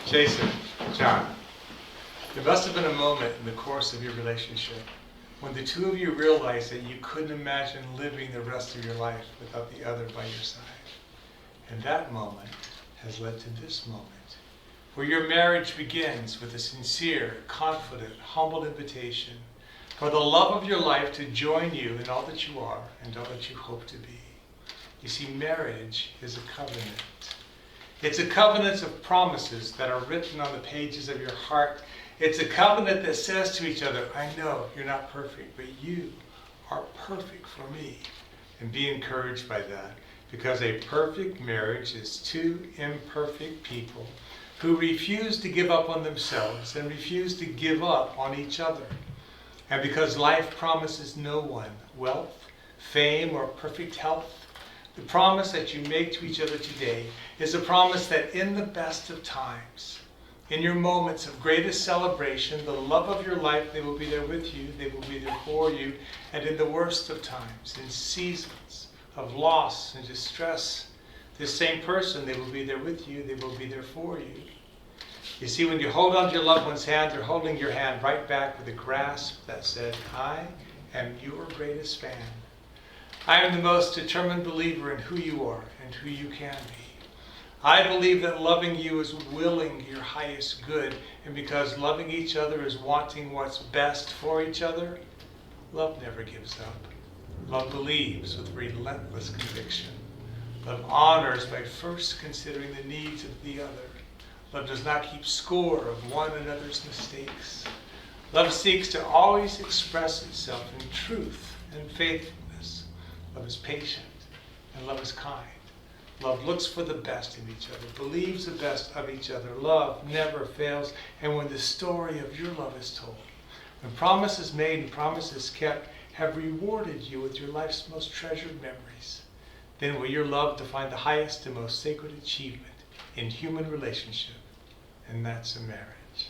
Jason, John, there must have been a moment in the course of your relationship when the two of you realized that you couldn't imagine living the rest of your life without the other by your side. And that moment has led to this moment, where your marriage begins with a sincere, confident, humble invitation for the love of your life to join you in all that you are and all that you hope to be. You see, marriage is a covenant. It's a covenant of promises that are written on the pages of your heart. It's a covenant that says to each other, I know you're not perfect, but you are perfect for me. And be encouraged by that, because a perfect marriage is two imperfect people who refuse to give up on themselves and refuse to give up on each other. And because life promises no one wealth, fame, or perfect health, the promise that you make to each other today is a promise that in the best of times, in your moments of greatest celebration, the love of your life, they will be there with you, they will be there for you, and in the worst of times, in seasons of loss and distress, this same person, they will be there with you, they will be there for you. You see, when you hold on to your loved one's hand, you're holding your hand right back with a grasp that said, I am your greatest fan. I am the most determined believer in who you are and who you can be. I believe that loving you is willing your highest good, and because loving each other is wanting what's best for each other, love never gives up. Love believes with relentless conviction. Love honors by first considering the needs of the other. Love does not keep score of one another's mistakes. Love seeks to always express itself in truth and faithfulness. Love is patient and love is kind. Love looks for the best in each other, believes the best of each other. Love never fails. And when the story of your love is told, when promises made and promises kept have rewarded you with your life's most treasured memories, then will your love define the highest and most sacred achievement in human relationship, and that's a marriage.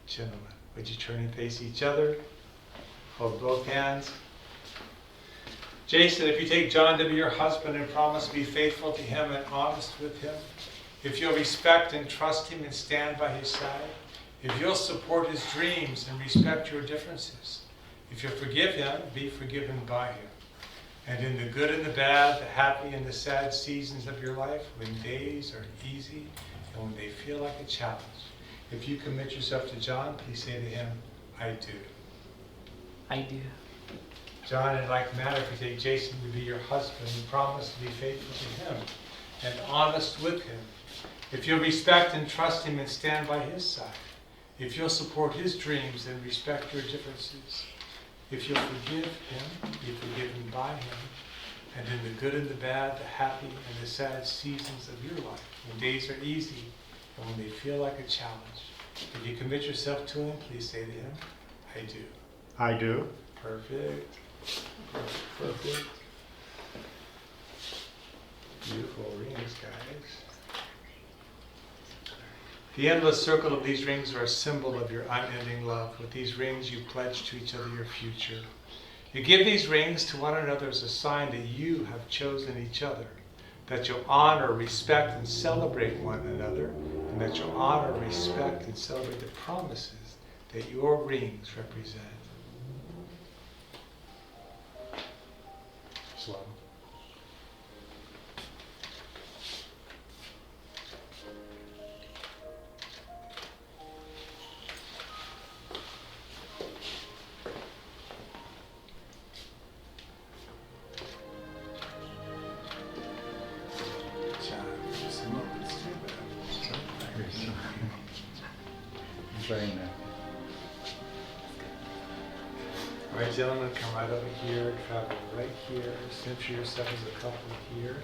Gentlemen, would you turn and face each other? Hold both hands. Jason, if you take John to be your husband and promise to be faithful to him and honest with him, if you'll respect and trust him and stand by his side, if you'll support his dreams and respect your differences, if you'll forgive him, be forgiven by him. And in the good and the bad, the happy and the sad seasons of your life, when days are easy and when they feel like a challenge, if you commit yourself to John, please say to him, I do. I do. John, in like manner, if you take Jason to be your husband and promise to be faithful to him and honest with him, if you'll respect and trust him and stand by his side, if you'll support his dreams and respect your differences, if you'll forgive him, be forgiven by him, and in the good and the bad, the happy and the sad seasons of your life, when days are easy and when they feel like a challenge, if you commit yourself to him, please say to him, I do. I do. Perfect. Perfect. Beautiful rings, guys. The endless circle of these rings are a symbol of your unending love. With these rings, you pledge to each other your future. You give these rings to one another as a sign that you have chosen each other, that you'll honor, respect, and celebrate one another, and that you'll honor, respect, and celebrate the promises that your rings represent. Slow. Very nice. All right, gentlemen, come right over here, travel right here, center yourself as a couple here,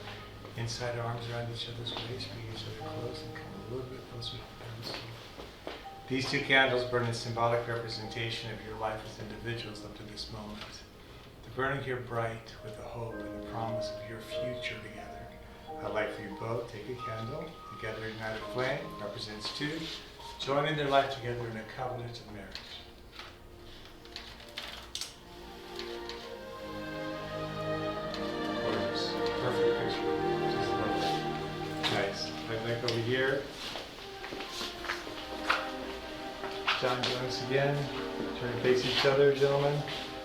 inside arms around each other's waist, bring each other close and come a little bit closer to the pencil. These two candles burn in symbolic representation of your life as individuals up to this moment. They're burning here bright with the hope and the promise of your future together. I'd like for you both, take a candle, together ignite a flame, represents two, joining their life together in a covenant of marriage. Gorgeous. Perfect picture. Just lovely. Nice. Right back over here. John, join us again. Turn to face each other, gentlemen.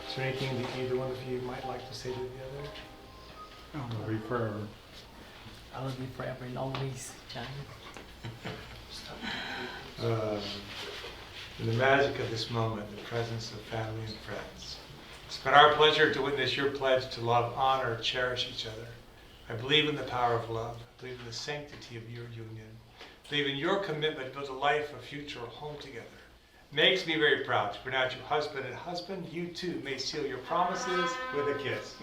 Is there anything that either one of you might like to say to the other? I'll be forever. I love you forever and always, John. In the magic of this moment, the presence of family and friends. It's been our pleasure to witness your pledge to love, honor, cherish each other. I believe in the power of love. I believe in the sanctity of your union. I believe in your commitment to build a life, a future, a home together. Makes me very proud to pronounce you husband and husband. You too may seal your promises with a kiss.